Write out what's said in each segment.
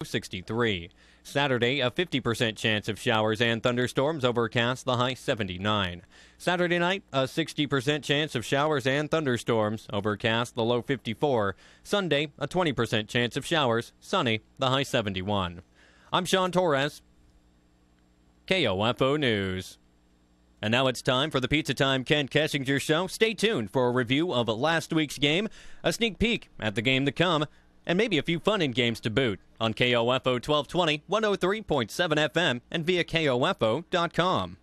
63. Saturday, a 50% chance of showers and thunderstorms, overcast, the high 79. Saturday night, a 60% chance of showers and thunderstorms, overcast, the low 54. Sunday, a 20% chance of showers, sunny, the high 71. I'm Sean Torres, KOFO News. And now it's time for the Pizza Time Ken Kessinger Show. Stay tuned for a review of last week's game, a sneak peek at the game to come, and maybe a few fun-in games to boot on KOFO 1220, 103.7 FM, and via KOFO.com.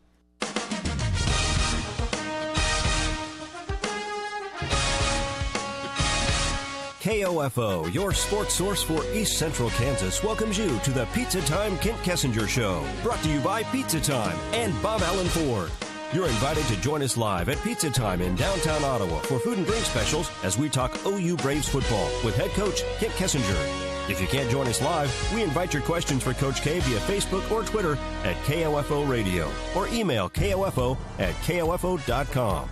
KOFO, your sports source for East Central Kansas, welcomes you to the Pizza Time Kent Kessinger Show, brought to you by Pizza Time and Bob Allen Ford. You're invited to join us live at Pizza Time in downtown Ottawa for food and drink specials as we talk OU Braves football with head coach Kent Kessinger. If you can't join us live, we invite your questions for Coach K via Facebook or Twitter at KOFO Radio or email KOFO@KOFO.com.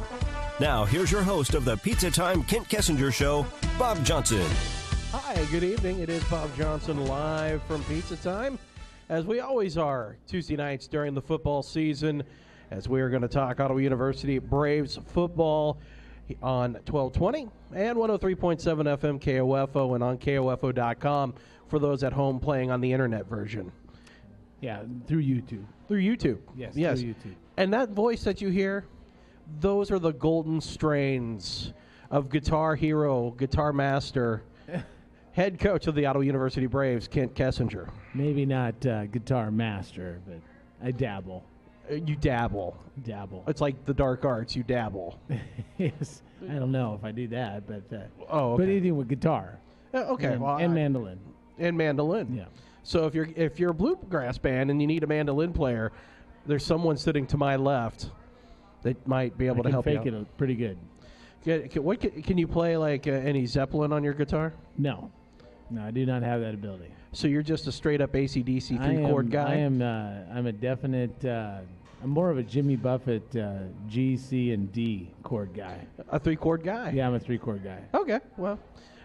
Now, here's your host of the Pizza Time Kent Kessinger Show, Bob Johnson. Hi, good evening. It is Bob Johnson live from Pizza Time, as we always are Tuesday nights during the football season, as we are going to talk Ottawa University Braves football on 1220 and 103.7 FM KOFO and on KOFO.com for those at home playing on the internet version. Yeah, through YouTube. Through YouTube. Yes, yes. through YouTube. And that voice that you hear, those are the golden strains of guitar hero, guitar master, head coach of the Ottawa University Braves, Kent Kessinger. Maybe not guitar master, but I dabble. You dabble. Dabble. It's like the dark arts. You dabble. Yes. I don't know if I do that, but okay. But anything with guitar. Okay. And mandolin. And mandolin. Yeah. So if you're a bluegrass band and you need a mandolin player, there's someone sitting to my left that might be able to help you out. Fake it pretty good. Can you play like any Zeppelin on your guitar? No, I do not have that ability. So you're just a straight up AC/DC 3-chord guy. I'm a definite. I'm more of a Jimmy Buffett G, C, and D chord guy. A 3-chord guy. Yeah, I'm a 3-chord guy. Okay, well,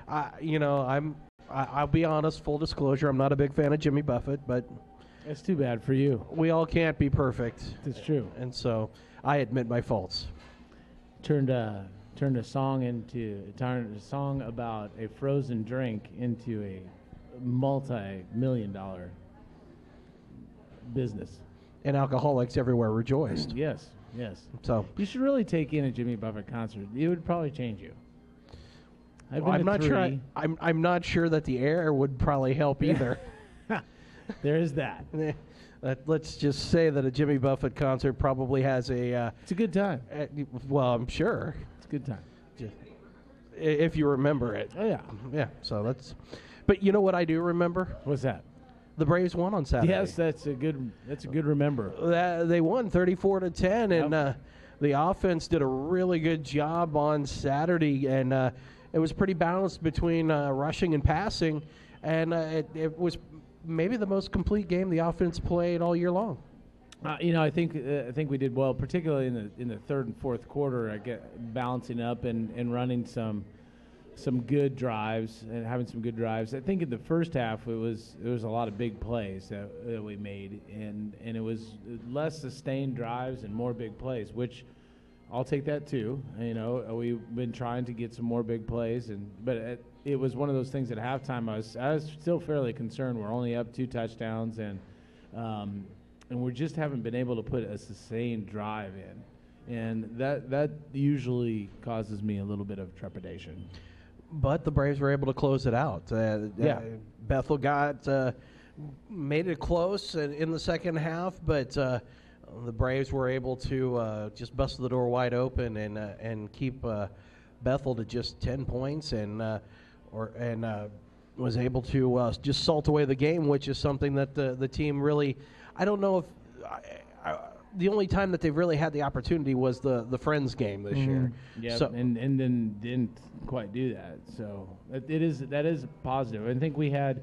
I'll be honest. Full disclosure, I'm not a big fan of Jimmy Buffett, but that's too bad for you. We all can't be perfect. That's true. And so I admit my faults. Turned a song about a frozen drink into a multi-million-dollar business. And alcoholics everywhere rejoiced. Yes. So you should really take in a Jimmy Buffett concert. It would probably change you. I'm not sure. I'm not sure that the air would probably help either. There is that. Let's just say that a Jimmy Buffett concert probably has a. It's a good time. Well, I'm sure it's a good time. If you remember it. Oh yeah. Yeah. So that's. But you know what I do remember? What's that? The Braves won on Saturday. Yes, that's a good remember. They won 34-10, and the offense did a really good job on Saturday, and it was pretty balanced between rushing and passing, and it was maybe the most complete game the offense played all year long. I think we did well, particularly in the third and fourth quarter, balancing up and running some good drives and having some good drives. I think in the first half it was a lot of big plays that we made, and it was less sustained drives and more big plays, which I'll take that too. We've been trying to get some more big plays, but it was one of those things at halftime. I was still fairly concerned. We're only up 2 touchdowns, and we just haven't been able to put a sustained drive in, and that usually causes me a little bit of trepidation. But the Braves were able to close it out. Bethel made it close in the second half, but the Braves were able to just bust the door wide open and keep Bethel to just 10 points and was able to just salt away the game, which is something that the team really. I don't know if. The only time that they've really had the opportunity was the Friends game this year. Yeah, so, and then didn't quite do that. So that is positive. I think we had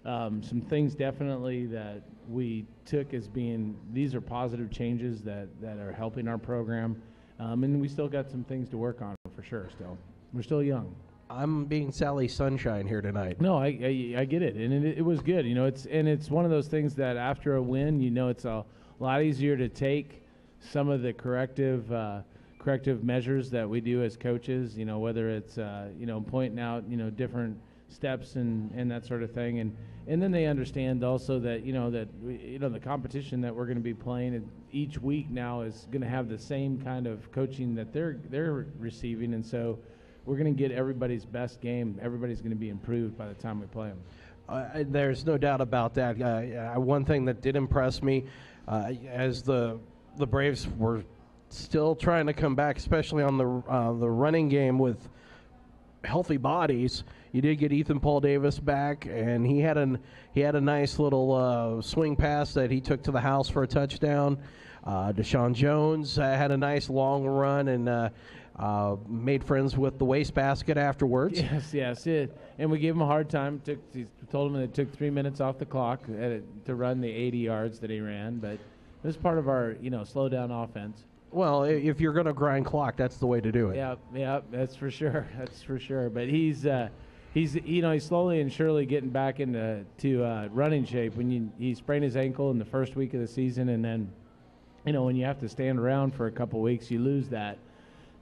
some things definitely that we took as being these are positive changes that are helping our program, and we still got some things to work on for sure. Still, we're still young. I'm being Sally Sunshine here tonight. No, I get it, and it was good. It's one of those things that after a win, it's a lot easier to take some of the corrective measures that we do as coaches. Whether it's pointing out different steps and that sort of thing, and then they understand also that the competition that we're going to be playing each week now is going to have the same kind of coaching that they're receiving, and so we're going to get everybody's best game. Everybody's going to be improved by the time we play them. There's no doubt about that. One thing that did impress me, as the Braves were still trying to come back, especially on the running game with healthy bodies. You did get Ethan Paul Davis back, and he had a nice little swing pass that he took to the house for a touchdown. Deshaun Jones had a nice long run and made friends with the wastebasket afterwards. Yes. And we gave him a hard time. Told him it took 3 minutes off the clock to run the 80 yards that he ran, but it was part of our slow down offense. Well, if you're going to grind clock, that's the way to do it. Yeah, that's for sure. But he's slowly and surely getting back into running shape. When he sprained his ankle in the first week of the season, and then when you have to stand around for a couple weeks, you lose that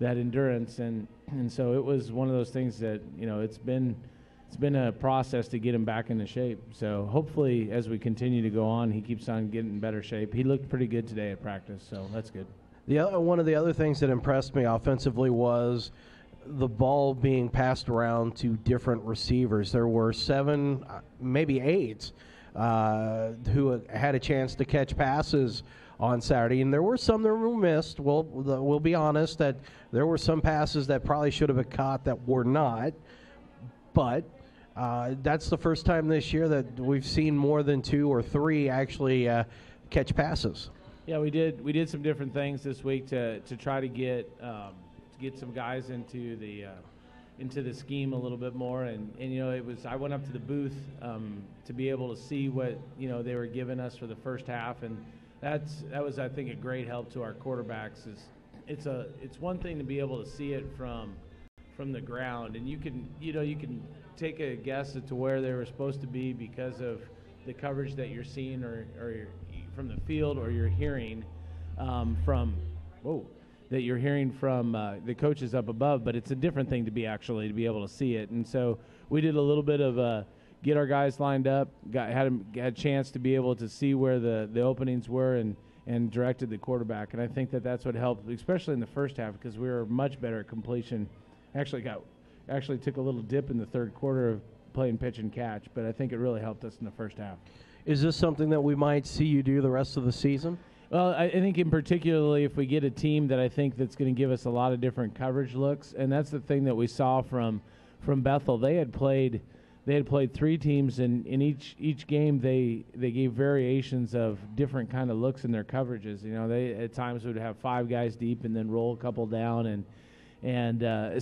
endurance, and so it was one of those things that it's been a process to get him back into shape. So hopefully, as we continue to go on, he keeps on getting in better shape. He looked pretty good today at practice, so that's good. One of the other things that impressed me offensively was the ball being passed around to different receivers. There were 7, maybe 8, who had a chance to catch passes on Saturday, and there were some that were missed. We'll be honest that there were some passes that probably should have been caught that were not, but that's the first time this year that we've seen more than 2 or 3 actually catch passes. Yeah, we did some different things this week to try to get some guys into the scheme a little bit more, and I went up to the booth to be able to see what they were giving us for the first half, and that was, I think, a great help to our quarterbacks. It's one thing to be able to see it from the ground, and you can take a guess as to where they were supposed to be because of the coverage that you're seeing or from the field, or you're hearing from the coaches up above. But it's a different thing to be able to see it. And so we did a little bit of get our guys lined up, had a chance to be able to see where the openings were, and directed the quarterback. And I think that's what helped, especially in the first half, because we were much better at completion. Actually took a little dip in the third quarter of playing pitch and catch, but I think it really helped us in the first half. Is this something that we might see you do the rest of the season? Well, I think in particularly if we get a team that I think that's going to give us a lot of different coverage looks, and that's the thing that we saw from Bethel. They had played 3 teams, and in each game they gave variations of different kind of looks in their coverages. They at times would have 5 guys deep and then roll a couple down, and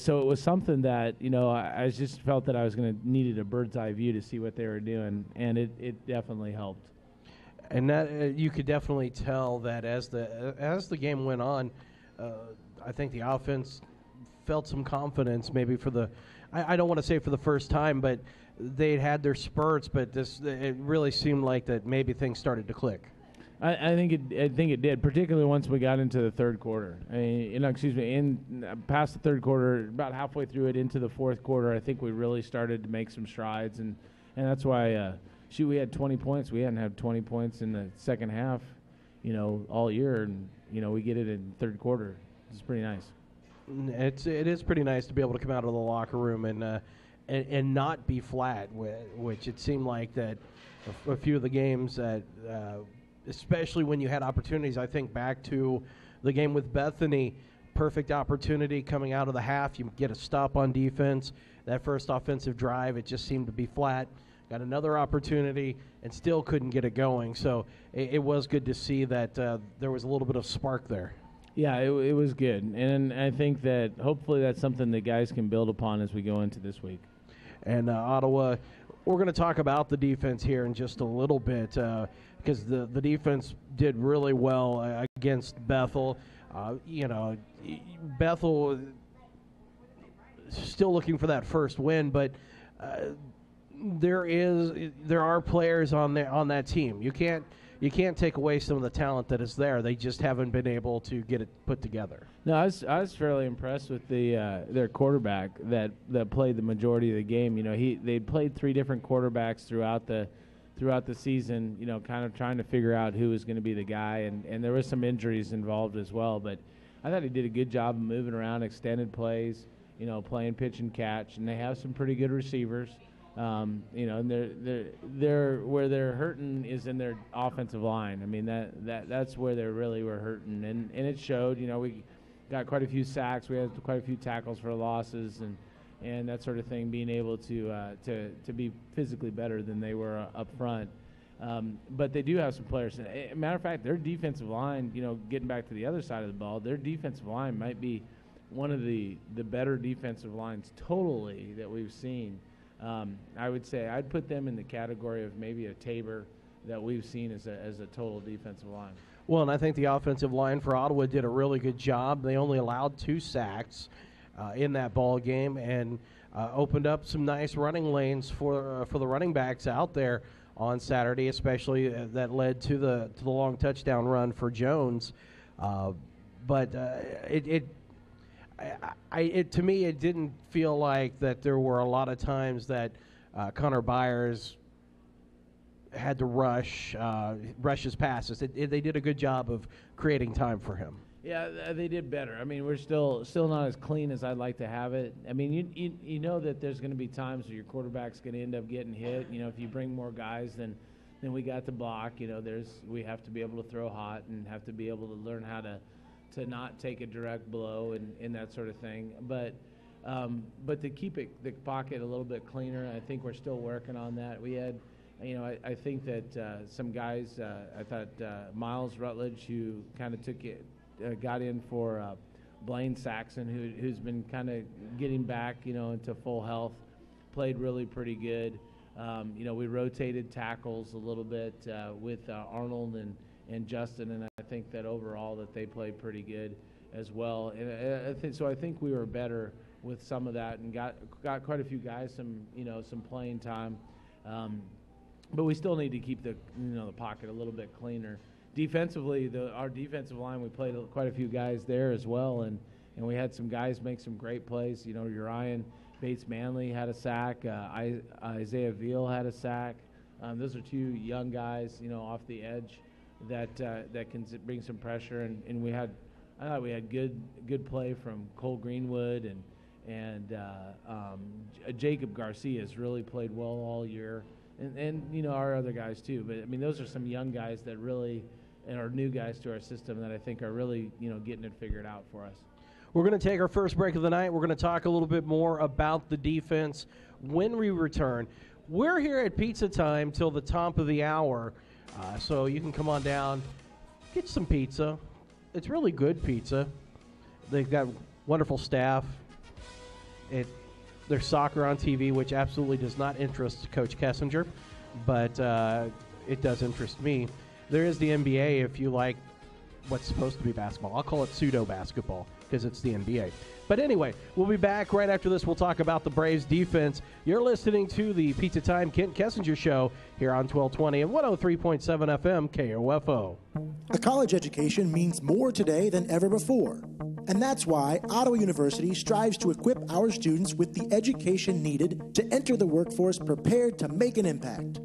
so it was something that I just felt that I was needed a bird's eye view to see what they were doing, and it definitely helped. And that you could definitely tell that as the game went on, I think the offense felt some confidence. Maybe I don't want to say for the first time, but they had their spurts. But it really seemed like that maybe things started to click. I think it did, particularly once we got into the third quarter. Past the third quarter, about halfway through it into the fourth quarter, I think we really started to make some strides, and that's why we had 20 points. We hadn't had 20 points in the second half, all year, and we get it in the third quarter. It's pretty nice. It is pretty nice to be able to come out of the locker room and not be flat, which it seemed like that a few of the games that. Especially when you had opportunities. I think back to the game with Bethany, perfect opportunity coming out of the half. You get a stop on defense. That first offensive drive, it just seemed to be flat. Got another opportunity and still couldn't get it going. So it was good to see that there was a little bit of spark there. Yeah, it was good. And I think that hopefully that's something that guys can build upon as we go into this week. And Ottawa, we're going to talk about the defense here in just a little bit because the defense did really well against Bethel. Bethel still looking for that first win, but there are players on that team. You can't take away some of the talent that is there. They just haven't been able to get it put together. No, I was fairly impressed with their quarterback that played the majority of the game. You know, they played 3 different quarterbacks throughout the season. You know, kind of trying to figure out who was going to be the guy, and there was some injuries involved as well. But I thought he did a good job of moving around, extended plays. You know, playing pitch and catch, and they have some pretty good receivers. You know, and they're where they're hurting is in their offensive line. I mean, that's where they really were hurting, and it showed. You know, we got quite a few sacks, we had quite a few tackles for losses, and that sort of thing. Being able to be physically better than they were up front, but they do have some players. Matter of fact, their defensive line. You know, getting back to the other side of the ball, their defensive line might be one of the better defensive lines totally that we've seen. I would say I'd put them in the category of maybe a Tabor that we've seen as a total defensive line. Well, and I think the offensive line for Ottawa did a really good job. They only allowed 2 sacks in that ball game and opened up some nice running lanes for the running backs out there on Saturday, especially that led to the long touchdown run for Jones. But to me, it didn't feel like that there were a lot of times that Connor Byers had to rush his passes. They did a good job of creating time for him. Yeah, they did better. I mean, we're still not as clean as I'd like to have it. I mean, you know that there's going to be times where your quarterback's going to end up getting hit. You know, if you bring more guys than we got to block, you know, we have to be able to throw hot and have to be able to learn how to not take a direct blow and that sort of thing. But to keep the pocket a little bit cleaner, I think we're still working on that. We had, you know, I think that some guys, I thought Miles Rutledge, who kind of got in for Blaine Saxon, who's been kind of getting back, you know, into full health, played really pretty good. You know, we rotated tackles a little bit with Arnold and Justin, and I think that overall that they played pretty good as well. And I think we were better with some of that and got quite a few guys some playing time. But we still need to keep the pocket a little bit cleaner. Defensively, our defensive line, we played quite a few guys there as well, and we had some guys make some great plays. You know, Urian Bates-Manley had a sack. Isaiah Veal had a sack. Those are 2 young guys, you know, off the edge that can bring some pressure. And I thought we had good play from Cole Greenwood and Jacob Garcia has really played well all year. And you know, our other guys too. But I mean, those are some young guys that really, and are new guys to our system that I think are really, you know, getting it figured out for us. We're going to take our first break of the night. We're going to talk a little bit more about the defense when we return. We're here at Pizza Time till the top of the hour, so you can come on down, get some pizza. It's really good pizza. They've got wonderful staff. There's soccer on TV, which absolutely does not interest Coach Kessinger, but it does interest me. There is the NBA if you like what's supposed to be basketball. I'll call it pseudo-basketball because it's the NBA. But anyway, we'll be back right after this. We'll talk about the Braves defense. You're listening to the Pizza Time Kent Kessinger Show here on 1220 and 103.7 FM KOFO. A college education means more today than ever before. And that's why Ottawa University strives to equip our students with the education needed to enter the workforce prepared to make an impact.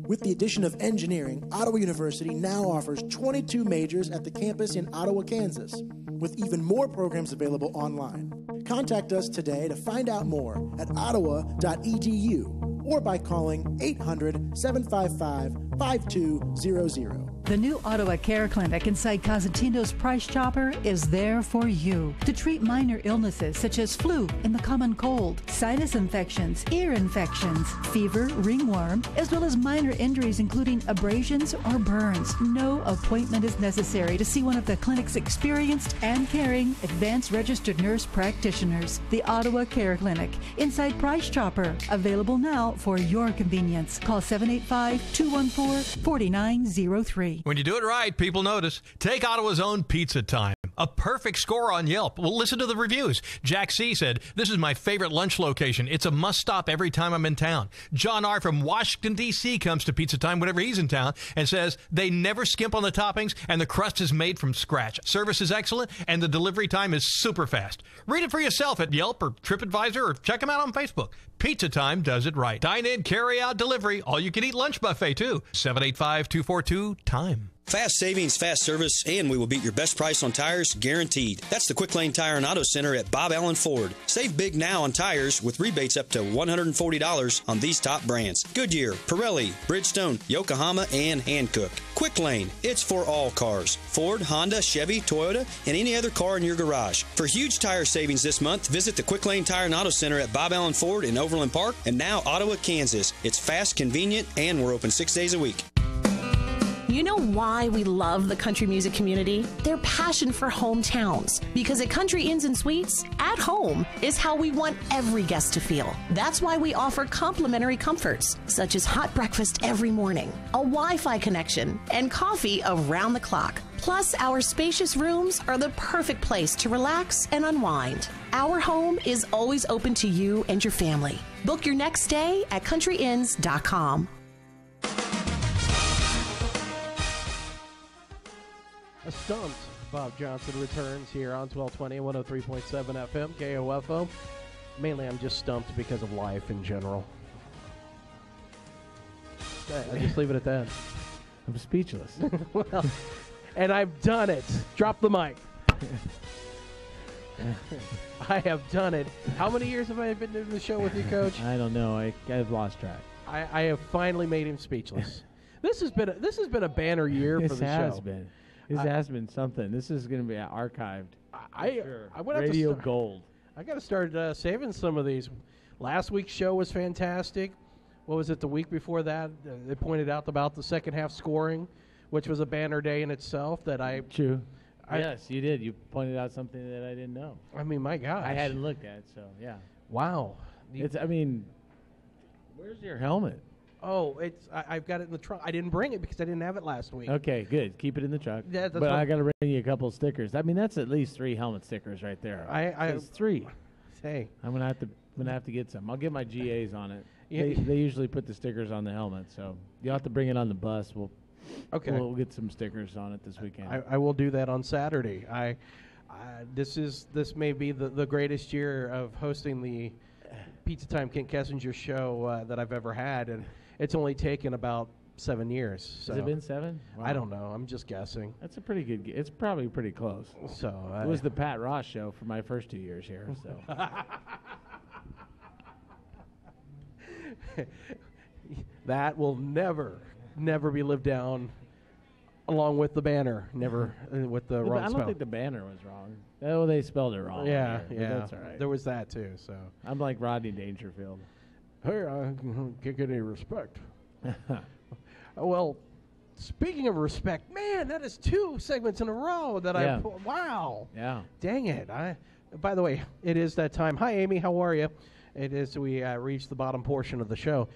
With the addition of engineering, Ottawa University now offers 22 majors at the campus in Ottawa, Kansas, with even more programs available online. Contact us today to find out more at ottawa.edu or by calling 800-755-5200. The new Ottawa Care Clinic inside Cosentino's Price Chopper is there for you to treat minor illnesses such as flu and the common cold, sinus infections, ear infections, fever, ringworm, as well as minor injuries including abrasions or burns. No appointment is necessary to see one of the clinic's experienced and caring advanced registered nurse practitioners. The Ottawa Care Clinic inside Price Chopper, available now for your convenience. Call 785-214-4903. When you do it right, people notice. Take Ottawa's own Pizza Time. A perfect score on Yelp. Well, listen to the reviews. Jack C. said, "This is my favorite lunch location. It's a must-stop every time I'm in town." John R. from Washington, D.C. comes to Pizza Time whenever he's in town and says, "They never skimp on the toppings and the crust is made from scratch. Service is excellent and the delivery time is super fast." Read it for yourself at Yelp or TripAdvisor or check them out on Facebook. Pizza Time does it right. Dine in, carry out, delivery. All you can eat lunch buffet, too. 785-242-TIME. Fast savings, fast service, and we will beat your best price on tires, guaranteed. That's the Quick Lane Tire and Auto Center at Bob Allen Ford. Save big now on tires with rebates up to $140 on these top brands: Goodyear, Pirelli, Bridgestone, Yokohama, and Hankook. Quick Lane, it's for all cars: Ford, Honda, Chevy, Toyota, and any other car in your garage. For huge tire savings this month, visit the Quick Lane Tire and Auto Center at Bob Allen Ford in Overland Park and now Ottawa, Kansas. It's fast, convenient, and we're open 6 days a week. You know why we love the country music community? Their passion for hometowns. Because at Country Inns and Suites, at home is how we want every guest to feel. That's why we offer complimentary comforts, such as hot breakfast every morning, a Wi-Fi connection, and coffee around the clock. Plus, our spacious rooms are the perfect place to relax and unwind. Our home is always open to you and your family. Book your next stay at countryinns.com. A stumped Bob Johnson returns here on 1220 and 103.7 FM, KOFO. Mainly, I'm just stumped because of life in general. I just leave it at that. I'm speechless. Well, and I've done it. Drop the mic. I have done it. How many years have I been doing the show with you, Coach? I don't know. I've lost track. I have finally made him speechless. This has been a banner year for the show. This has been something. This is going to be archived. I would have Radio to gold. I got to start saving some of these. Last week's show was fantastic. What was it, the week before that? They pointed out about the second half scoring, which was a banner day in itself. True. Yes, you did. You pointed out something that I didn't know. I mean, my gosh. I hadn't looked at it, so yeah. Wow. Where's your helmet? Oh, I've got it in the trunk. I didn't bring it because I didn't have it last week. Okay, good. Keep it in the truck. Yeah, but I got to bring you a couple of stickers. I mean, that's at least 3 helmet stickers right there. It's 3. Hey, I'm gonna have to get some. I'll get my GAs on it. Yeah. They usually put the stickers on the helmet, so you'll have to bring it on the bus. We'll get some stickers on it this weekend. I will do that on Saturday. This may be the greatest year of hosting the Pizza Time Kent Kessinger show that I've ever had, and it's only taken about 7 years. So. Has it been 7? Wow. I don't know. I'm just guessing. That's a pretty good. It's probably pretty close. So it was the Pat Ross show for my first 2 years here. So that will never be lived down. Along with the banner, never with the wrong spell. I don't think the banner was wrong. Oh, they spelled it wrong. Yeah. That's all right. There was that too. So I'm like Rodney Dangerfield. Hey, I can't get any respect. Well, speaking of respect, man, that is 2 segments in a row that wow. Yeah. Dang it. By the way, it is that time. Hi, Amy. How are you? It is. We reached the bottom portion of the show.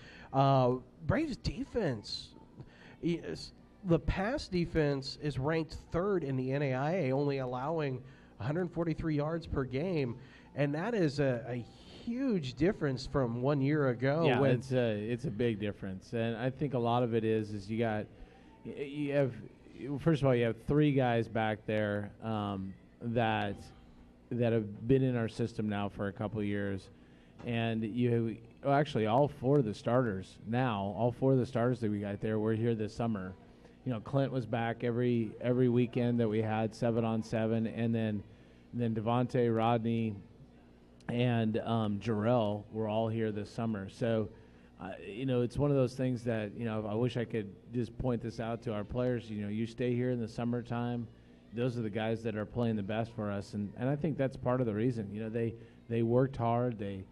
Braves defense. The pass defense is ranked 3rd in the NAIA, only allowing 143 yards per game, and that is a huge difference from 1 year ago. Yeah, it's a big difference, and I think a lot of it is you have first of all, you have 3 guys back there that have been in our system now for a couple of years, and actually all 4 of the starters that we got there were here this summer. You know, Clint was back every weekend that we had 7-on-7, and then Devontae, Rodney, and Jarrell were all here this summer. So, it's one of those things that, I wish I could just point this out to our players. You stay here in the summertime. Those are the guys that are playing the best for us, and I think that's part of the reason. They worked hard. They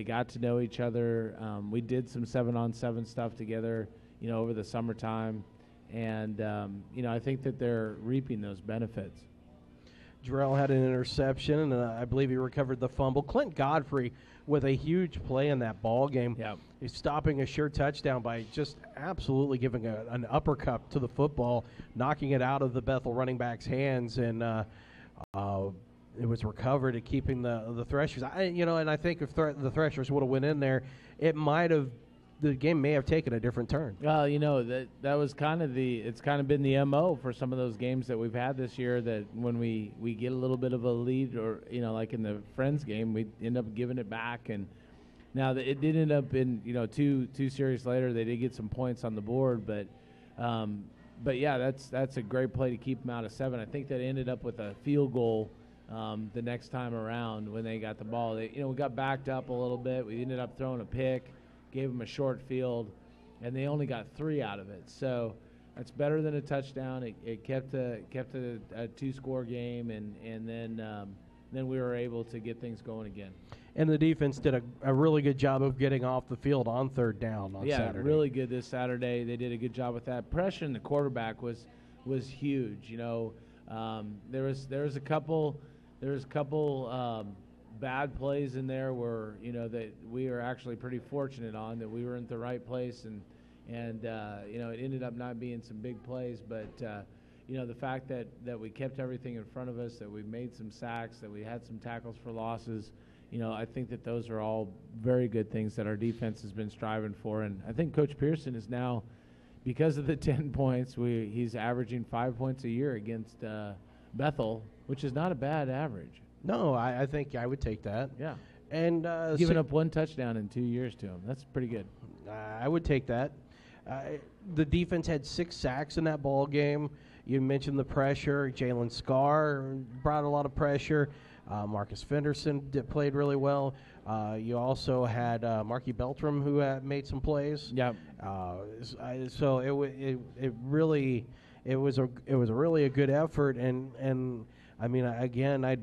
got to know each other. We did some 7-on-7 stuff together, over the summertime, and I think that they're reaping those benefits. Jarrell had an interception, and I believe he recovered the fumble. Clint Godfrey with a huge play in that ball game. Yep. He's stopping a sure touchdown by just absolutely giving an uppercut to the football, knocking it out of the Bethel running back's hands, and it was recovered and keeping the Threshers. And I think if the Threshers would have went in there, the game may have taken a different turn. Well, that was it's kind of been the MO for some of those games that we've had this year, that when we get a little bit of a lead, or, like in the Friends game, we end up giving it back. And now it did end up in, two series later, they did get some points on the board, but yeah, that's a great play to keep them out of 7. I think that ended up with a field goal the next time around when they got the ball. We got backed up a little bit. We ended up throwing a pick, gave them a short field, and they only got 3 out of it. So that's better than a touchdown. It kept a 2-score game, and then we were able to get things going again. And the defense did a really good job of getting off the field on 3rd down on Saturday. Yeah, really good this Saturday. They did a good job with that. Pressuring the quarterback was huge. There was a couple bad plays in there where that we were actually pretty fortunate on, that we were in the right place, and it ended up not being some big plays, but the fact that we kept everything in front of us, that we made some sacks, that we had some tackles for losses, I think that those are all very good things that our defense has been striving for. And I think Coach Pearson is now, because of the 10 points, he's averaging 5 points a year against Bethel, which is not a bad average. No, I think I would take that. Yeah. And giving up 1 touchdown in 2 years to him, that's pretty good. I would take that. The defense had 6 sacks in that ball game. You mentioned the pressure. Jalen Scarr brought a lot of pressure. Marcus Fenderson played really well. You also had Marky Beltram, who made some plays. Yeah. So it was a really a good effort, and I mean, again, I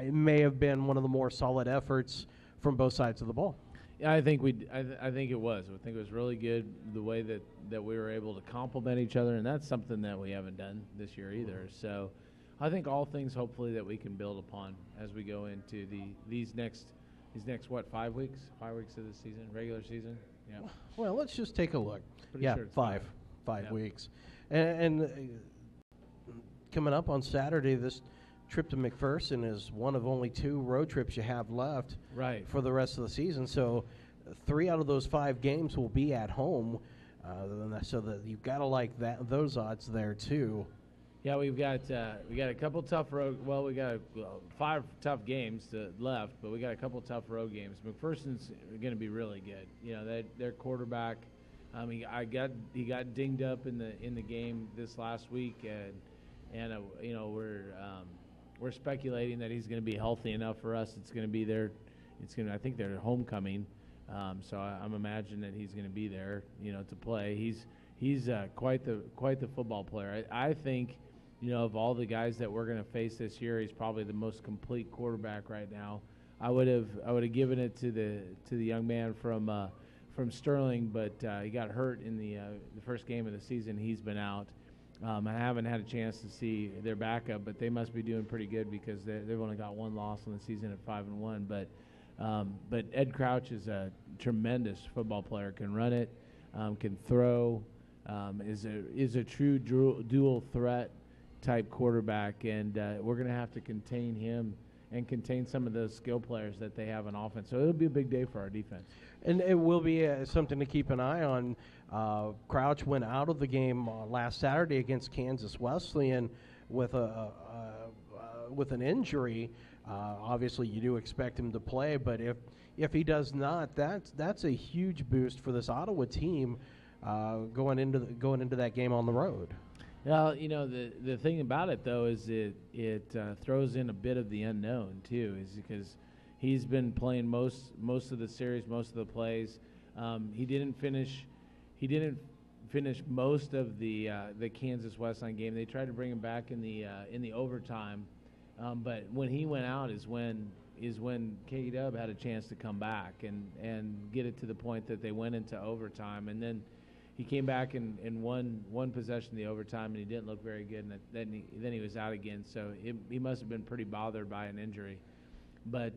may have been one of the more solid efforts from both sides of the ball. Yeah, I think it was. I think it was really good the way that we were able to complement each other, and that's something that we haven't done this year either. So I think all things hopefully that we can build upon as we go into these next 5 weeks? 5 weeks of the season, regular season? Yeah. Well, let's just take a look. Pretty sure it's 5 weeks. And coming up on Saturday, this trip to McPherson is one of only 2 road trips you have left for the rest of the season. So 3 out of those 5 games will be at home. So that you've got to like those odds there too. Yeah, we got a couple tough road. Well, we got 5 tough games left, but we got a couple tough road games. McPherson's going to be really good. Their quarterback, he got dinged up in the game this last week, and we're speculating that he's going to be healthy enough for us. It's going to be I think they're homecoming, so I'm imagining that he's going to be there, to play. He's quite the football player. I think, of all the guys that we're going to face this year, he's probably the most complete quarterback right now. I would have given it to the young man from Sterling, but he got hurt in the first game of the season. He's been out. I haven't had a chance to see their backup, but they must be doing pretty good because they've only got 1 loss on the season at 5-1. But Ed Crouch is a tremendous football player. Can run it, can throw, is a true dual threat type quarterback, and we're going to have to contain him and contain some of those skill players that they have on offense. So it'll be a big day for our defense. And it will be something to keep an eye on. Crouch went out of the game last Saturday against Kansas Wesleyan with an injury. Obviously, you do expect him to play, but if he does not, that's a huge boost for this Ottawa team going into that game on the road. Well, the thing about it though is it throws in a bit of the unknown too, is because he's been playing most of the series, most of the plays. He didn't finish most of the Kansas Wesleyan game. They tried to bring him back in the overtime, but when he went out is when K-Dub had a chance to come back and get it to the point that they went into overtime, and then he came back and one possession the overtime, and he didn't look very good, and then he was out again. So he must have been pretty bothered by an injury. But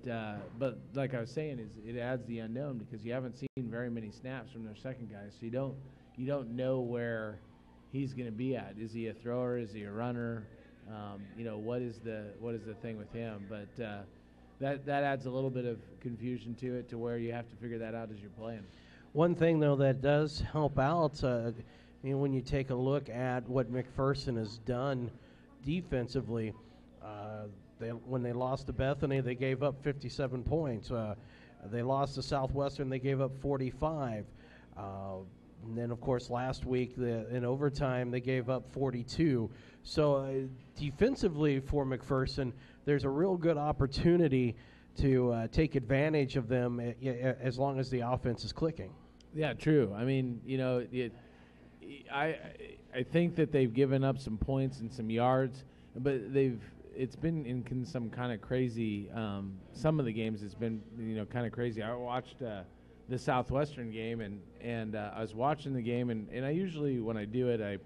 like I was saying, it adds the unknown because you haven't seen very many snaps from their second guy, so you don't know where he's going to be at. Is he a thrower? Is he a runner? What is the thing with him? But that adds a little bit of confusion to it, to where you have to figure that out as you're playing. One thing, though, that does help out, when you take a look at what McPherson has done defensively, when they lost to Bethany, they gave up 57 points. They lost to Southwestern, they gave up 45. And then, of course, last week in overtime, they gave up 42. So defensively for McPherson, there's a real good opportunity to take advantage of them as long as the offense is clicking. Yeah, true. I mean, I think that they've given up some points and some yards, but it's been in some kind of crazy. Some of the games it's been kind of crazy. I watched the Southwestern game and I was watching the game and I usually, when I do it,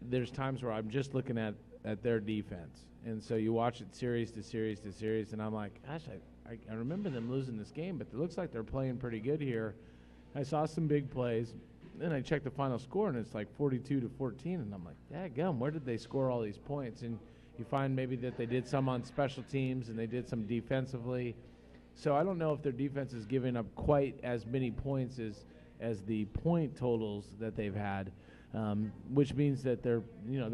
there's times where I'm just looking at their defense, and so you watch it series to series to series, and I'm like, gosh, I remember them losing this game, but it looks like they're playing pretty good here. I saw some big plays. Then I checked the final score, and it's like 42-14, and I'm like, dadgum, where did they score all these points? And you find maybe that they did some on special teams and they did some defensively. So I don't know if their defense is giving up quite as many points as the point totals that they've had, which means that they're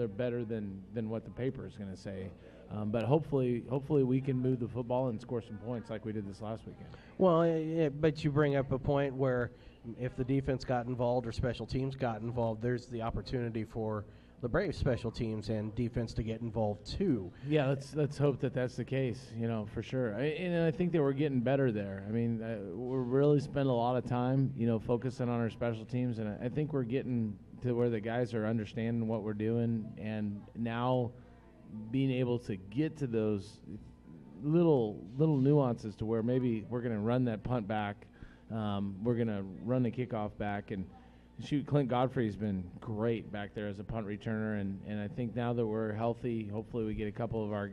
better than what the paper is going to say. But hopefully we can move the football and score some points like we did this last weekend. Well, but you bring up a point where if the defense got involved or special teams got involved, there's the opportunity for the Braves special teams and defense to get involved too. Yeah, let's hope that that's the case, for sure. And I think that we're getting better there. I mean, we're really spend a lot of time, focusing on our special teams, and I think we're getting to where the guys are understanding what we're doing, and now being able to get to those little nuances to where maybe we're going to run that punt back, we're going to run the kickoff back, and shoot, Clint Godfrey's been great back there as a punt returner, and I think now that we're healthy, hopefully we get a couple of our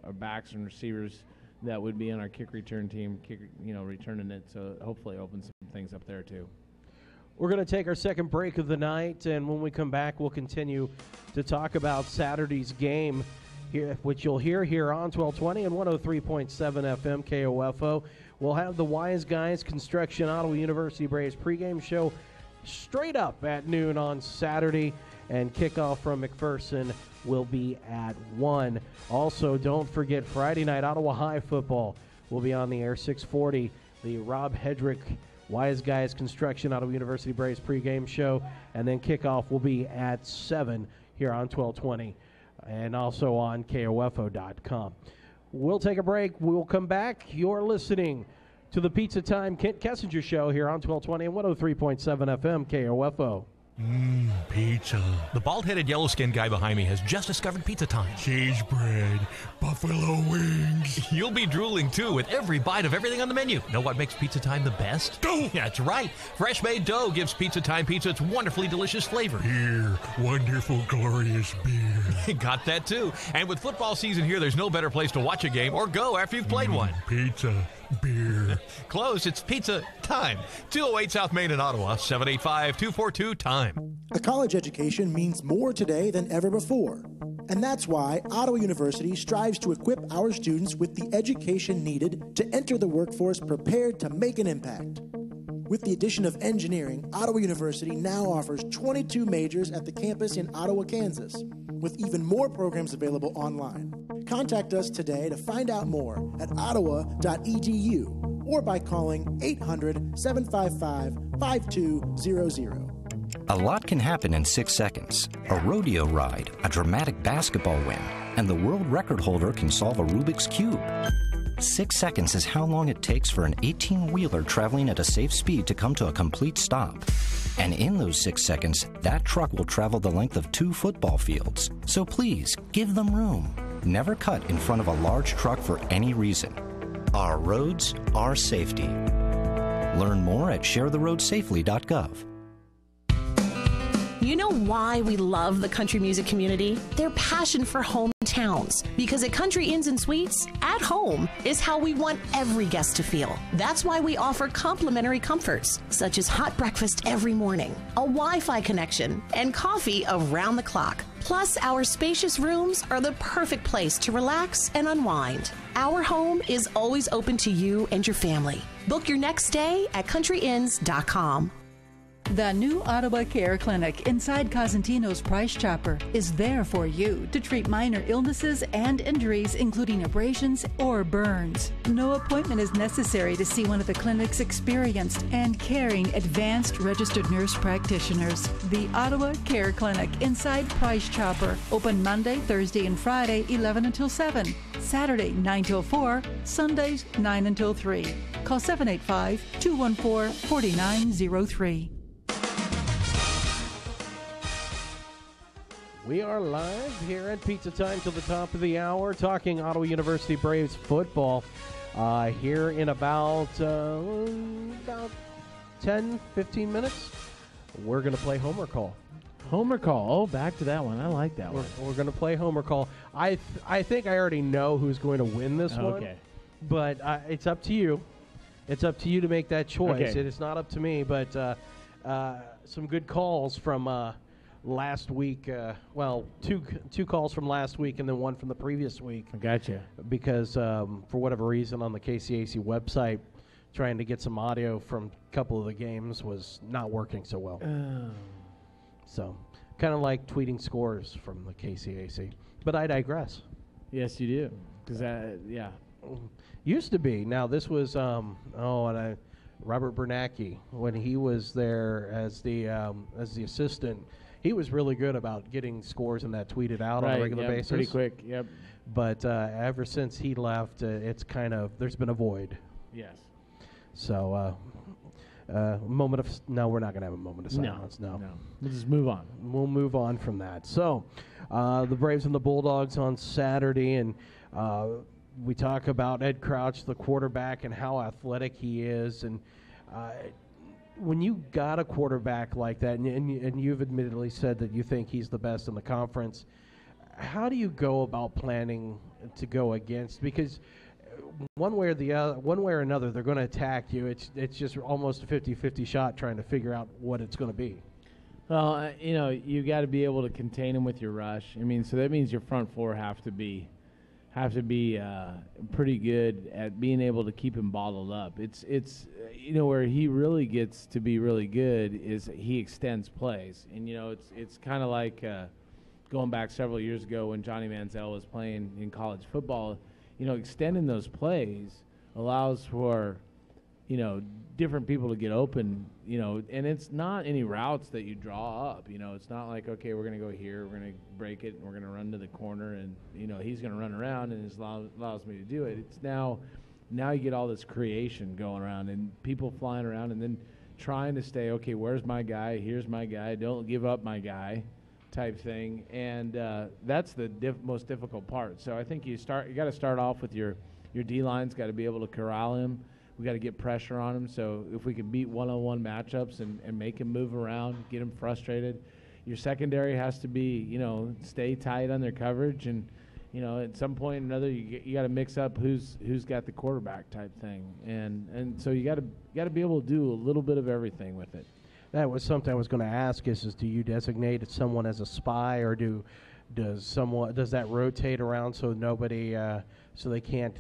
our backs and receivers that would be on our kick return team, returning it, so hopefully opens some things up there too. We're going to take our second break of the night, and when we come back, we'll continue to talk about Saturday's game, here, which you'll hear here on 1220 and 103.7 FM KOFO. We'll have the Wise Guys Construction Ottawa University Braves pregame show straight up at noon on Saturday, and kickoff from McPherson will be at 1. Also, don't forget Friday night Ottawa High football will be on the air 6:40. The Rob Hedrick Wise Guys Construction Ottawa University Braves pregame show, and then kickoff will be at 7 here on 1220 and also on KOFO.com. We'll take a break. We'll come back. You're listening to the Pizza Time Kent Kessinger Show here on 1220 and 103.7 FM KOFO. Pizza. The bald-headed, yellow-skinned guy behind me has just discovered Pizza Time. Cheese bread, buffalo wings. You'll be drooling, too, with every bite of everything on the menu. Know what makes Pizza Time the best? Dough. That's right. Fresh-made dough gives Pizza Time pizza its wonderfully delicious flavor. Beer, wonderful, glorious beer. Got that, too. And with football season here, there's no better place to watch a game or go after you've played one. Pizza, beer. Close. It's Pizza Time. 208 South Main in Ottawa, 785-242-TIME. A college education means more today than ever before. And that's why Ottawa University strives to equip our students with the education needed to enter the workforce prepared to make an impact. With the addition of engineering, Ottawa University now offers 22 majors at the campus in Ottawa, Kansas, with even more programs available online. Contact us today to find out more at ottawa.edu or by calling 800-755-5200. A lot can happen in 6 seconds. A rodeo ride, a dramatic basketball win, and the world record holder can solve a Rubik's Cube. 6 seconds is how long it takes for an 18-wheeler traveling at a safe speed to come to a complete stop. And in those 6 seconds, that truck will travel the length of 2 football fields. So please, give them room. Never cut in front of a large truck for any reason. Our roads, our safety. Learn more at sharetheroadsafely.gov. You know why we love the country music community? Their passion for hometowns. Because at Country Inns and Suites, at home is how we want every guest to feel. That's why we offer complimentary comforts, such as hot breakfast every morning, a Wi-Fi connection, and coffee around the clock. Plus, our spacious rooms are the perfect place to relax and unwind. Our home is always open to you and your family. Book your next stay at countryinns.com. The new Ottawa Care Clinic inside Cosentino's Price Chopper is there for you to treat minor illnesses and injuries, including abrasions or burns. No appointment is necessary to see one of the clinic's experienced and caring advanced registered nurse practitioners. The Ottawa Care Clinic inside Price Chopper, open Monday, Thursday, and Friday, 11 until 7. Saturday, 9 till 4. Sundays, 9 until 3. Call 785-214-4903. We are live here at Pizza Time till the top of the hour, talking Ottawa University Braves football. Here in about 10, 15 minutes, we're going to play Homer Call. Homer Call. Oh, back to that one. I like that one. We're going to play Homer Call. I think I already know who's going to win this one. Okay. But it's up to you. It's up to you to make that choice. Okay. It is not up to me, but some good calls from last week. Two calls from last week and then one from the previous week. I gotcha. Because for whatever reason on the KCAC website, trying to get some audio from a couple of the games was not working so well. So kind of like tweeting scores from the KCAC. But I digress. Yes, you do. Because yeah. Used to be. Now this was Robert Bernacki, when he was there as the assistant. He was really good about getting scores and that tweeted out on a regular basis. Pretty quick, yep. But ever since he left, it's kind of, there's been a void. Yes. So, moment of, no, we're not going to have a moment of silence. No. We'll just move on. We'll move on from that. So, the Braves and the Bulldogs on Saturday, and we talk about Ed Crouch, the quarterback, and how athletic he is, and when you got a quarterback like that, and you've admittedly said that you think he's the best in the conference, how do you go about planning to go against? Because one way or another, they're going to attack you. It's just almost a 50-50 shot trying to figure out what it's going to be. Well, you got to be able to contain them with your rush. I mean, so that means your front four have to be pretty good at being able to keep him bottled up. It's where he really gets to be really good is he extends plays, and it's kind of like going back several years ago when Johnny Manziel was playing in college football. Extending those plays allows for different people to get open. And it's not any routes that you draw up. It's not like, okay, we're going to go here, we're going to break it, and we're going to run to the corner, and he's going to run around, and it allows me to do it. It's now you get all this creation going around and people flying around and then trying to stay, okay, where's my guy? Here's my guy. Don't give up my guy type thing. And that's the most difficult part. So I think you got to start off with your D-line's got to be able to corral him. We got to get pressure on him. So if we can beat one-on-one matchups and make him move around, get him frustrated, your secondary has to be, stay tight on their coverage. And, at some point or another, you got to mix up who's got the quarterback type thing. And so you got to be able to do a little bit of everything with it. That was something I was going to ask is do you designate someone as a spy, or does that rotate around so nobody so they can't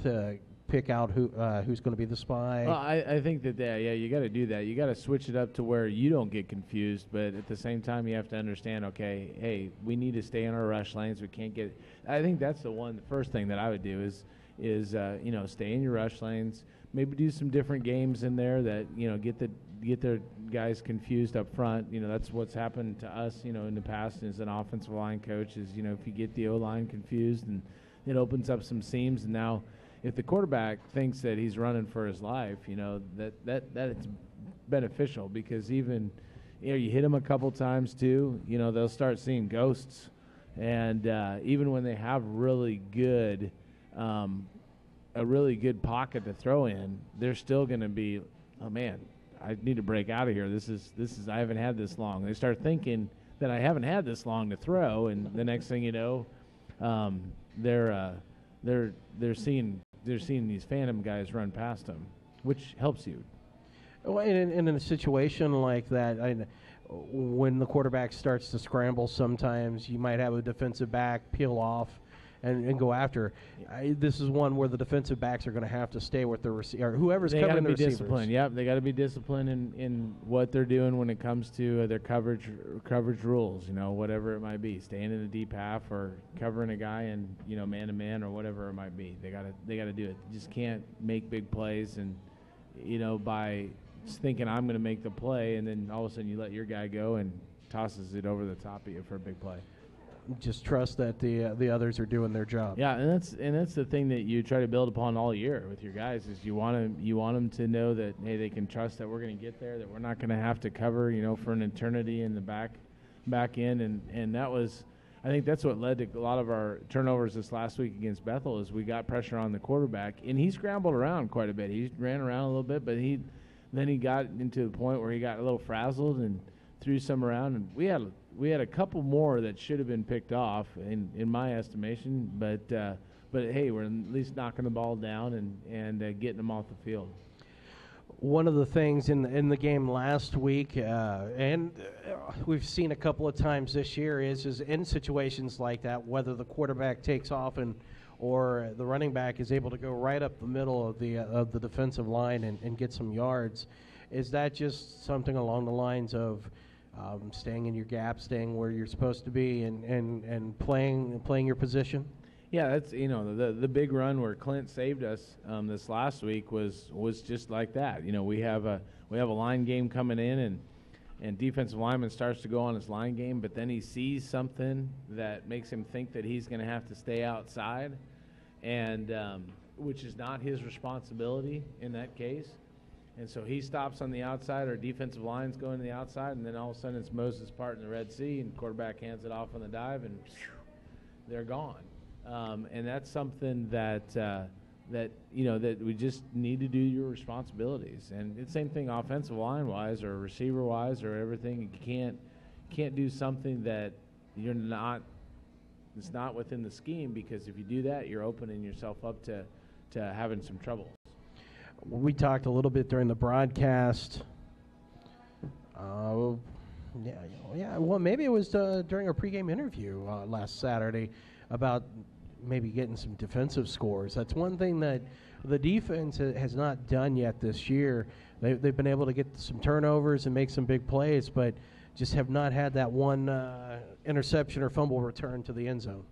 pick out who's going to be the spy? Well, I think that you got to do that. You got to switch it up to where you don't get confused, but at the same time you have to understand, okay, hey, we need to stay in our rush lanes. We can't get. I think that's the first thing that I would do is stay in your rush lanes. Maybe do some different games in there that get their guys confused up front. That's what's happened to us. In the past as an offensive line coach is if you get the O-line confused, and it opens up some seams. And now, if the quarterback thinks that he's running for his life, that it's beneficial, because even you hit them a couple times too. They'll start seeing ghosts, and even when they have really good. A really good pocket to throw in, they're still going to be, oh man, I need to break out of here. This is I haven't had this long. They start thinking that I haven't had this long to throw, and the next thing you know, they're seeing these phantom guys run past them, which helps you. Well, and in a situation like that, when the quarterback starts to scramble, sometimes you might have a defensive back peel off and go after. This is one where the defensive backs are going to have to stay with the receiver, whoever's covering the receivers. Disciplined. Yep, they got to be disciplined in what they're doing when it comes to their coverage rules. Whatever it might be, staying in the deep half or covering a guy in man to man or whatever it might be. They got to do it. You just can't make big plays and by just thinking I'm going to make the play, and then all of a sudden you let your guy go and tosses it over the top of you for a big play. Just trust that the others are doing their job. Yeah, and that's the thing that you try to build upon all year with your guys is you want them to know that hey, they can trust that we're going to get there, that we're not going to have to cover for an eternity in the back end, and that was, I think that's what led to a lot of our turnovers this last week against Bethel is we got pressure on the quarterback, and he scrambled around quite a bit. He ran around a little bit, but then he got into the point where he got a little frazzled and threw some around, and we had a couple more that should have been picked off in my estimation, but hey, we're at least knocking the ball down and getting them off the field. One of the things in the game last week, and we've seen a couple of times this year, is in situations like that, whether the quarterback takes off or the running back is able to go right up the middle of the defensive line and get some yards. Is that just something along the lines of staying in your gap, staying where you're supposed to be, and playing your position? Yeah, that's the big run where Clint saved us this last week was just like that. We have a line game coming in, and defensive lineman starts to go on his line game, but then he sees something that makes him think that he's going to have to stay outside, and which is not his responsibility in that case. And so he stops on the outside, our defensive line's going to the outside, and then all of a sudden it's Moses part in the Red Sea, and quarterback hands it off on the dive, and they're gone. And that's something that that we just need to do your responsibilities. And it's the same thing offensive line-wise or receiver-wise or everything. You can't do something that it's not within the scheme, because if you do that, you're opening yourself up to having some trouble. We talked a little bit during the broadcast. Well, maybe it was during a pregame interview last Saturday about maybe getting some defensive scores. That's one thing that the defense has not done yet this year. They've been able to get some turnovers and make some big plays, but just have not had that one interception or fumble return to the end zone.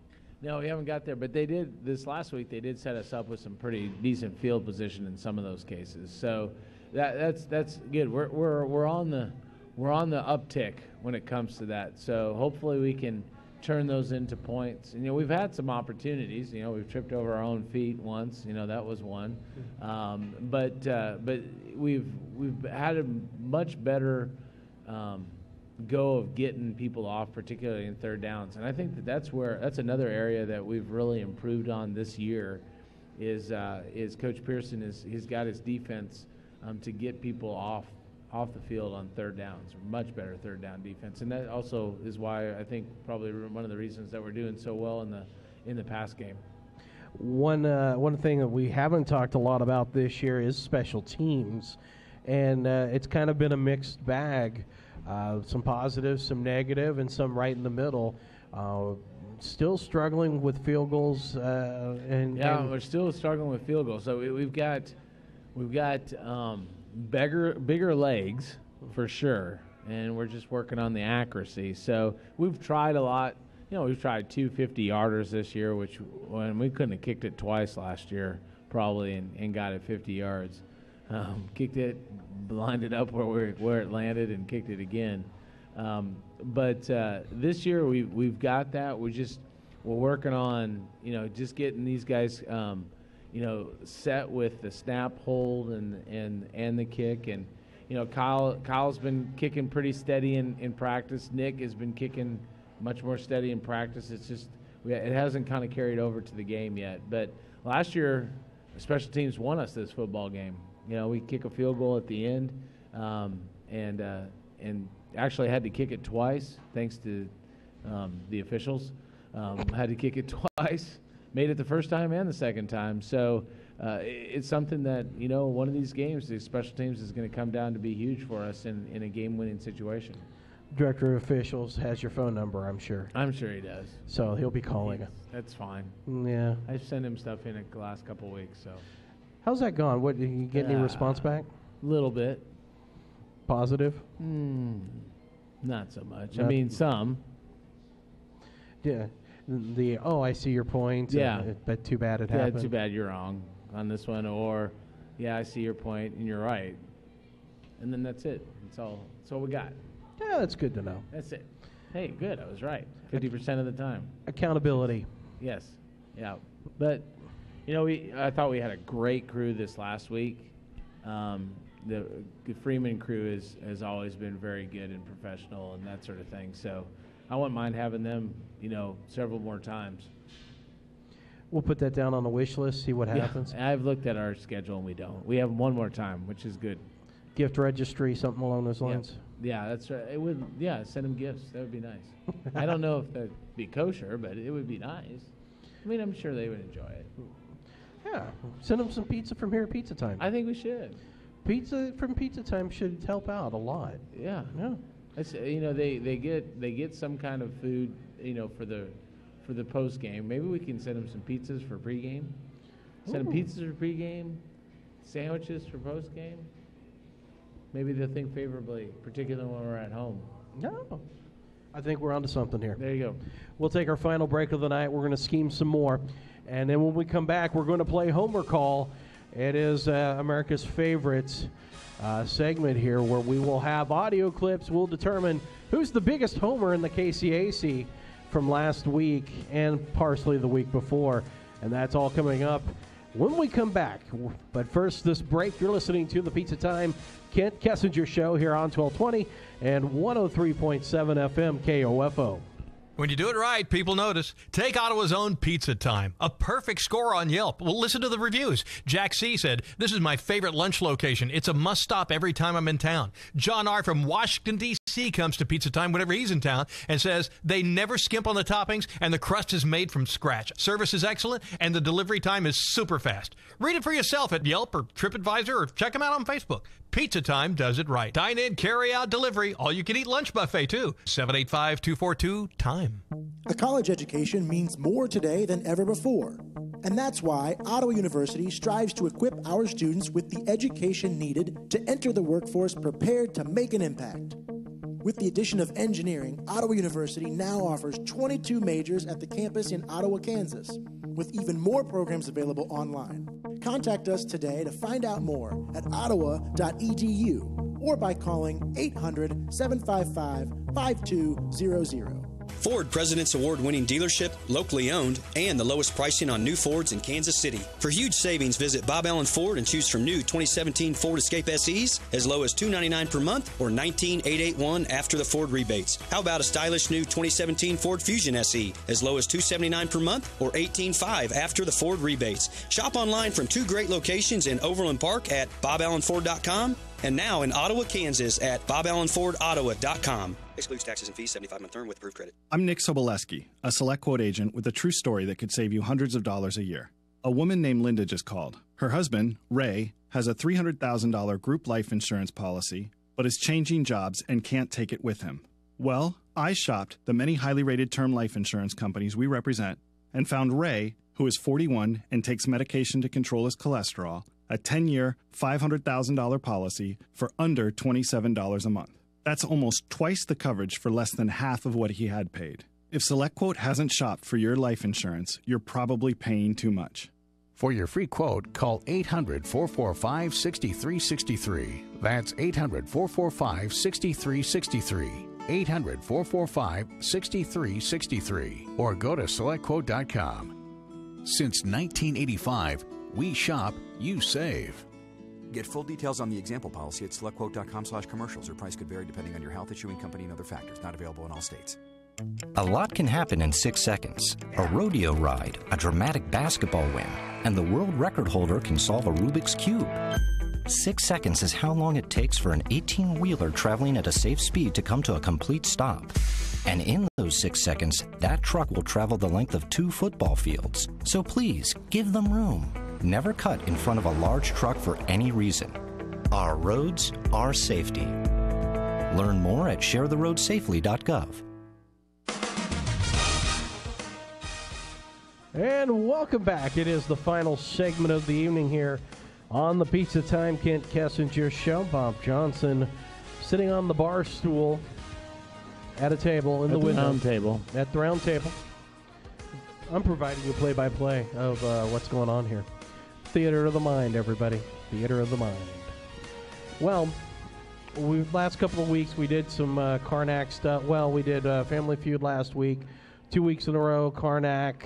No, we haven't got there, but they did this last week. They did set us up with some pretty decent field position in some of those cases. So that's good. We're on the uptick when it comes to that. So hopefully we can turn those into points. And we've had some opportunities. We've tripped over our own feet once. That was one. But we've had a much better go of getting people off, particularly in third downs. And I think that's another area that we've really improved on this year is Coach Pearson he's got his defense to get people off the field on third downs, much better third down defense. And that also is why I think probably one of the reasons that we're doing so well in the pass game. One thing that we haven't talked a lot about this year is special teams, and it's kind of been a mixed bag. Some positive, some negative, and some right in the middle. Still struggling with field goals. We're still struggling with field goals. So we've got bigger legs for sure, and we're just working on the accuracy. So we've tried a lot. We've tried 2 50-yarders this year, when we couldn't have kicked it twice last year probably and got it 50 yards. Kicked it, lined it up where it landed, and kicked it again. But this year we've got that. We're working on just getting these guys set with the snap, hold, and the kick. And Kyle's been kicking pretty steady in practice. Nick has been kicking much more steady in practice. It's just it hasn't kind of carried over to the game yet. But last year, special teams won us this football game. We kick a field goal at the end, and actually had to kick it twice, thanks to the officials. Had to kick it twice. Made it the first time and the second time. So it's something that, one of these games, the special teams is going to come down to be huge for us in a game-winning situation. Director of Officials has your phone number, I'm sure. I'm sure he does. So he'll be calling. That's fine. Yeah. I've sent him stuff in the last couple of weeks. So how's that gone? What, did you get any response back? A little bit. Positive? Not so much. I mean, some. Yeah. I see your point. Yeah. But too bad it happened. Yeah, too bad you're wrong on this one. Or, I see your point and you're right. And then that's it. That's all we got. Yeah, that's good to know. That's it. Hey, good. I was right. 50% of the time. Accountability. Yes. Yeah. But, I thought we had a great crew this last week. The Freeman crew has always been very good and professional and that sort of thing. So I wouldn't mind having them, several more times. We'll put that down on the wish list, see what happens. I've looked at our schedule and we don't. We have one more time, which is good. Gift registry, something along those lines? Yeah, that's right. It would, send them gifts. That would be nice. I don't know if that'd be kosher, but it would be nice. I mean, I'm sure they would enjoy it. Yeah. Send them some pizza from here at Pizza Time. I think we should. Pizza from Pizza Time should help out a lot. Yeah. It's, they get some kind of food, for the post game. Maybe we can send them some pizzas for pregame. Send them pizzas for pregame, sandwiches for post game. Maybe they'll think favorably, particularly when we're at home. No. I think we're onto something here. There you go. We'll take our final break of the night. We're going to scheme some more. And then when we come back, we're going to play Homer Call. It is America's favorite segment here where we will have audio clips. We'll determine who's the biggest homer in the KCAC from last week and partially the week before. And that's all coming up when we come back. But first, this break, you're listening to the Pizza Time Kent Kessinger Show here on 1220 and 103.7 FM KOFO. When you do it right, people notice. Take Ottawa's own Pizza Time. A perfect score on Yelp. Well, listen to the reviews. Jack C. said, "This is my favorite lunch location. It's a must-stop every time I'm in town." John R. from Washington, D.C. comes to Pizza Time whenever he's in town and says, "They never skimp on the toppings and the crust is made from scratch. Service is excellent and the delivery time is super fast." Read it for yourself at Yelp or TripAdvisor or check them out on Facebook. Pizza Time does it right. Dine in, carry out, delivery. All-you-can-eat lunch buffet, too. 785-242-TIME. A college education means more today than ever before. And that's why Ottawa University strives to equip our students with the education needed to enter the workforce prepared to make an impact. With the addition of engineering, Ottawa University now offers 22 majors at the campus in Ottawa, Kansas, with even more programs available online. Contact us today to find out more at ottawa.edu or by calling 800-755-5200. Ford President's Award-winning dealership, locally owned, and the lowest pricing on new Fords in Kansas City. For huge savings, visit Bob Allen Ford and choose from new 2017 Ford Escape SEs as low as $299 per month or $19,881 after the Ford rebates. How about a stylish new 2017 Ford Fusion SE as low as $279 per month or $18,500 after the Ford rebates? Shop online from two great locations in Overland Park at boballenford.com and now in Ottawa, Kansas at boballenfordottawa.com. Excludes taxes and fees, 75-month term with approved credit. I'm Nick Soboleski, a Select Quote agent with a true story that could save you hundreds of dollars a year. A woman named Linda just called. Her husband, Ray, has a $300,000 group life insurance policy, but is changing jobs and can't take it with him. Well, I shopped the many highly rated term life insurance companies we represent and found Ray, who is 41 and takes medication to control his cholesterol, a 10-year, $500,000 policy for under $27 a month. That's almost twice the coverage for less than half of what he had paid. If SelectQuote hasn't shopped for your life insurance, you're probably paying too much. For your free quote, call 800-445-6363. That's 800-445-6363. 800-445-6363. Or go to SelectQuote.com. Since 1985, we shop, you save. Get full details on the example policy at selectquote.com/commercials. Or price could vary depending on your health, issuing company, and other factors. Not available in all states. A lot can happen in 6 seconds. A rodeo ride, a dramatic basketball win, and the world record holder can solve a Rubik's Cube. 6 seconds is how long it takes for an 18-wheeler traveling at a safe speed to come to a complete stop. And in those 6 seconds, that truck will travel the length of 2 football fields. So please, give them room. Never cut in front of a large truck for any reason. Our roads, our safety. Learn more at sharetheroadsafely.gov. And welcome back. It is the final segment of the evening here on the Pizza Time Kent Kessinger Show. Bob Johnson sitting on the bar stool at a table in the window. Round table. At the round table. I'm providing you play-by-play of what's going on here. Theater of the mind, everybody. Theater of the mind. Well, last couple of weeks we did some Karnak stuff. Well, we did Family Feud last week. 2 weeks in a row, Karnak.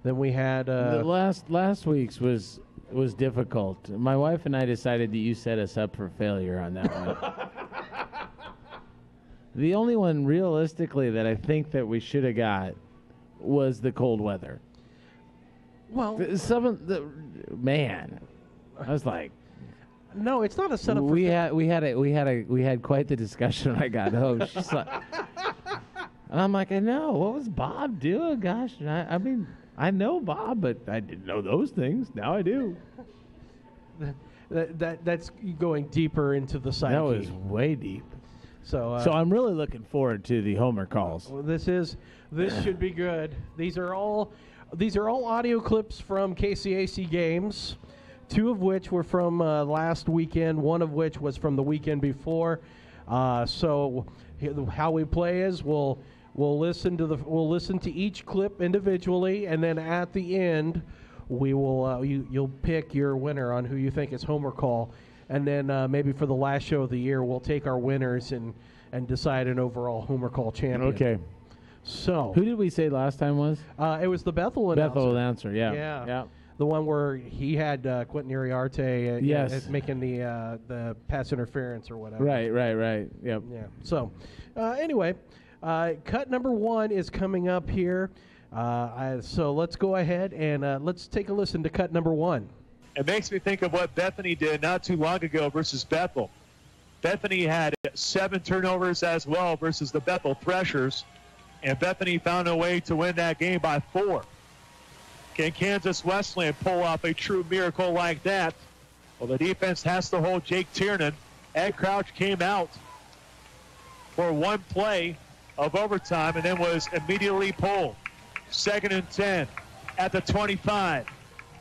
Then we had the last week's was difficult. My wife and I decided that you set us up for failure on that one. The only one realistically that I think that we should have got was the cold weather. Well, man, I was like, no, it's not a setup. We had quite the discussion when I got home. She's like, and I'm like, I know. What was Bob doing? Gosh, I mean, I know Bob, but I didn't know those things. Now I do. That's going deeper into the psyche. That was way deep. So I'm really looking forward to the Homer calls. Well, this should be good. These are all audio clips from KCAC games, 2 of which were from last weekend, 1 of which was from the weekend before. So how we play is we'll listen to each clip individually, and then at the end we will you'll pick your winner on who you think is Homer call, and then maybe for the last show of the year we'll take our winners and decide an overall Homer call champion. Okay. So who did we say last time was? It was the Bethel announcer. Bethel announcer, yeah. The one where he had Quentin Iriarte making the pass interference or whatever. Right. Yep. Yeah. So, anyway, cut number 1 is coming up here. So let's go ahead and let's take a listen to cut number 1. It makes me think of what Bethany did not too long ago versus Bethel. Bethany had 7 turnovers as well versus the Bethel Threshers, and Bethany found a way to win that game by 4. Can Kansas Wesleyan pull off a true miracle like that? Well, the defense has to hold Jake Tiernan. Ed Crouch came out for 1 play of overtime and then was immediately pulled. 2nd and 10 at the 25.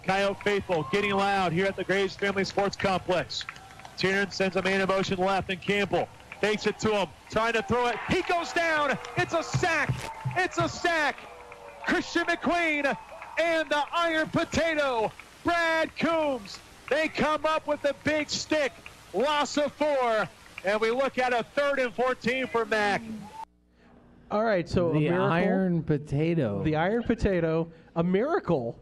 Coyote Faithful getting loud here at the Graves Family Sports Complex. Tiernan sends a man in motion left, and Campbell fakes it to him, trying to throw it. He goes down. It's a sack. Christian McQueen and the Iron Potato, Brad Coombs. They come up with a big stick. Loss of 4. And we look at a 3rd and 14 for Mac. All right, so the Iron Potato. The Iron Potato, a miracle,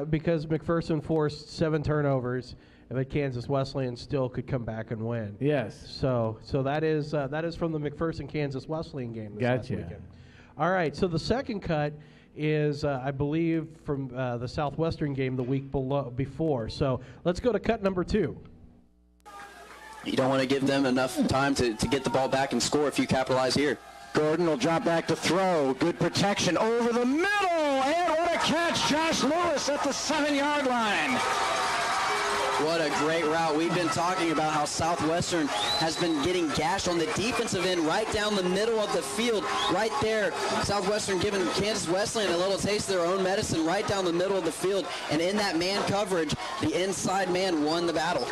because McPherson forced 7 turnovers, but Kansas Wesleyan still could come back and win. Yes. So that is from the McPherson Kansas Wesleyan game this last weekend. All right, so the second cut is, I believe, from the Southwestern game the week before. So let's go to cut number 2. You don't want to give them enough time to get the ball back and score if you capitalize here. Gordon will drop back to throw. Good protection over the middle. And what a catch, Josh Lewis at the 7-yard line. What a great route. We've been talking about how Southwestern has been getting gashed on the defensive end right down the middle of the field. Right there, Southwestern giving Kansas Wesleyan a little taste of their own medicine right down the middle of the field. And in that man coverage, the inside man won the battle.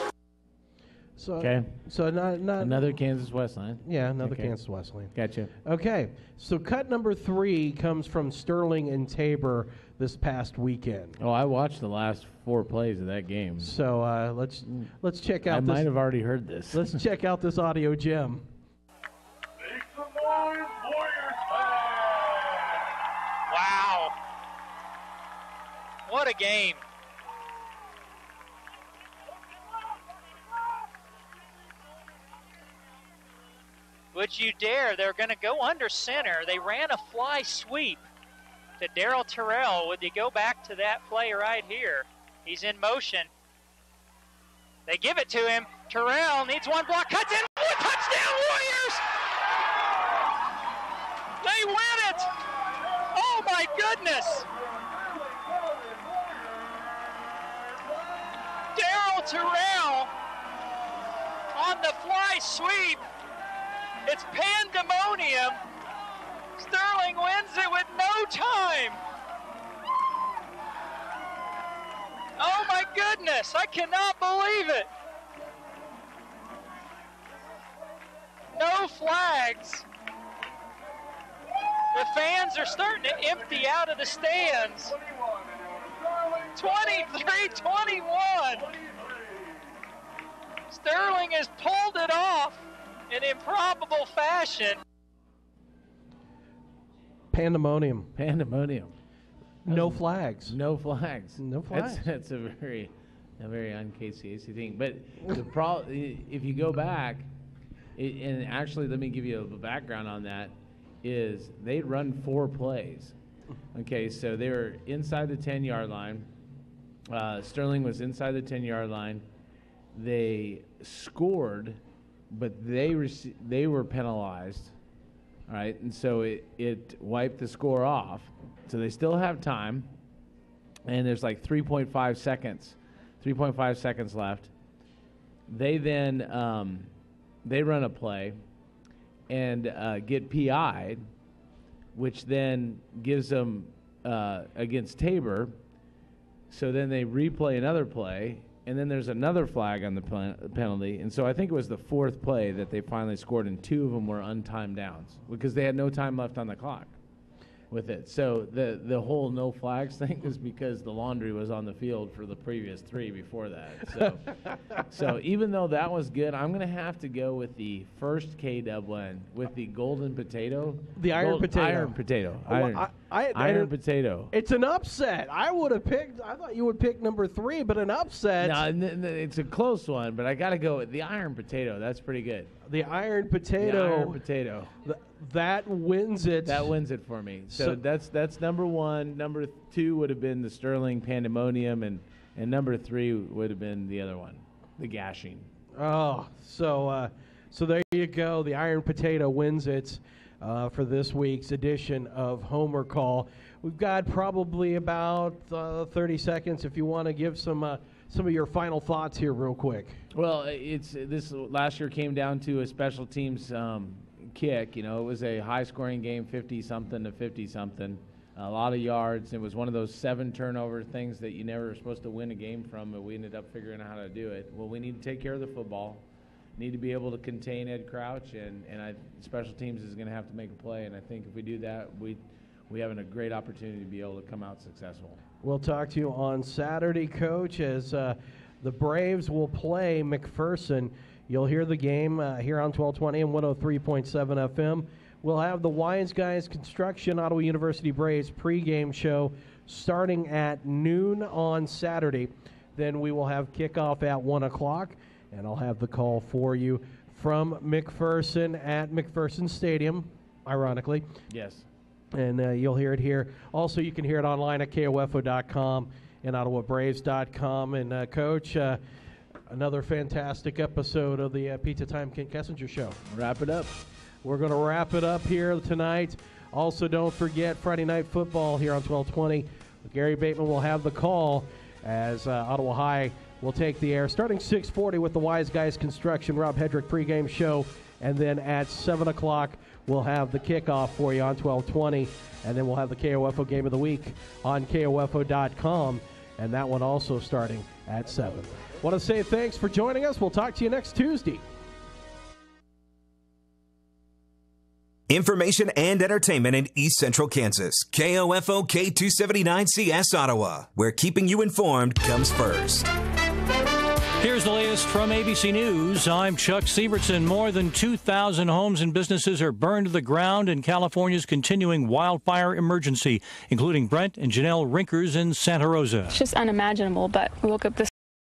So, okay. So not another Kansas Wesleyan. Yeah, another Kansas Wesleyan. Gotcha. Okay, so cut number 3 comes from Sterling and Tabor this past weekend. Oh, I watched the last 4 plays of that game. So let's check out. I might have already heard this. Let's check out this audio gem. Make some noise, Warriors fans! Wow, what a game! Would you dare? They're going to go under center. They ran a fly sweep to Darryl Terrell. Would they go back to that play right here? He's in motion. They give it to him. Terrell needs one block, cuts in. Touchdown, Warriors! They win it! Oh, my goodness! Darryl Terrell on the fly sweep. It's pandemonium. Sterling wins it with no time. Oh my goodness, I cannot believe it. No flags. The fans are starting to empty out of the stands. 23-21. Sterling has pulled it off in improbable fashion. Pandemonium. No flags. No flags. No flags. That's a very un-KCAC thing. But the if you go back, and actually let me give you a background on that, is they'd run 4 plays. Okay, so they were inside the 10-yard line. Sterling was inside the 10-yard line. They scored, but they were penalized. All right, and so it wiped the score off. So they still have time, and there's like 3.5 seconds left. They then they run a play and get PI'd, which then gives them against Tabor. So then they replay another play, and then there's another flag on the penalty. And so I think it was the 4th play that they finally scored, and 2 of them were untimed downs because they had no time left on the clock with it. So the whole no flags thing is because the laundry was on the field for the previous 3 before that. So even though that was good, I'm going to have to go with the first K-Dub win with the golden potato. The iron potato. Iron potato. Iron potato. It's an upset. I thought you would pick number 3, but an upset. No, it's a close one, but I got to go with the iron potato. That's pretty good. The iron potato. The iron potato. That wins it. That wins it for me. So that's number 1. Number 2 would have been the Sterling Pandemonium, and number 3 would have been the other one, the Gashing. Oh, so there you go. The iron potato wins it for this week's edition of Homer Call. We've got probably about 30 seconds if you want to give some of your final thoughts here real quick. Well, this last year came down to a special teams kick. You know, it was a high-scoring game, 50-something to 50-something, a lot of yards. It was one of those 7 turnover things that you never were supposed to win a game from, but we ended up figuring out how to do it. Well, we need to take care of the football, need to be able to contain Ed Crouch, and special teams is going to have to make a play, and I think if we do that, we have a great opportunity to be able to come out successful. We'll talk to you on Saturday, Coach, as the Braves will play McPherson. You'll hear the game here on 1220 and 103.7 FM. We'll have the Wise Guys Construction Ottawa University Braves pregame show starting at noon on Saturday. Then we will have kickoff at 1 o'clock, and I'll have the call for you from McPherson at McPherson Stadium, ironically. Yes. And you'll hear it here. Also, you can hear it online at KOFO.com and OttawaBraves.com. And, Coach, another fantastic episode of the Pizza Time Kent Kessinger Show. Wrap it up. We're going to wrap it up here tonight. Also, don't forget Friday Night Football here on 1220. Gary Bateman will have the call as Ottawa High will take the air starting 6:40 with the Wise Guys Construction Rob Hedrick pregame show. And then at 7 o'clock, we'll have the kickoff for you on 1220. And then we'll have the KOFO Game of the Week on KOFO.com. And that one also starting at 7. Want to say thanks for joining us. We'll talk to you next Tuesday. Information and entertainment in East Central Kansas. KOFO K279CS Ottawa, where keeping you informed comes first. Here's the latest from ABC News. I'm Chuck Sievertson. More than 2,000 homes and businesses are burned to the ground in California's continuing wildfire emergency, including Brent and Janelle Rinkers in Santa Rosa. It's just unimaginable, but we woke up this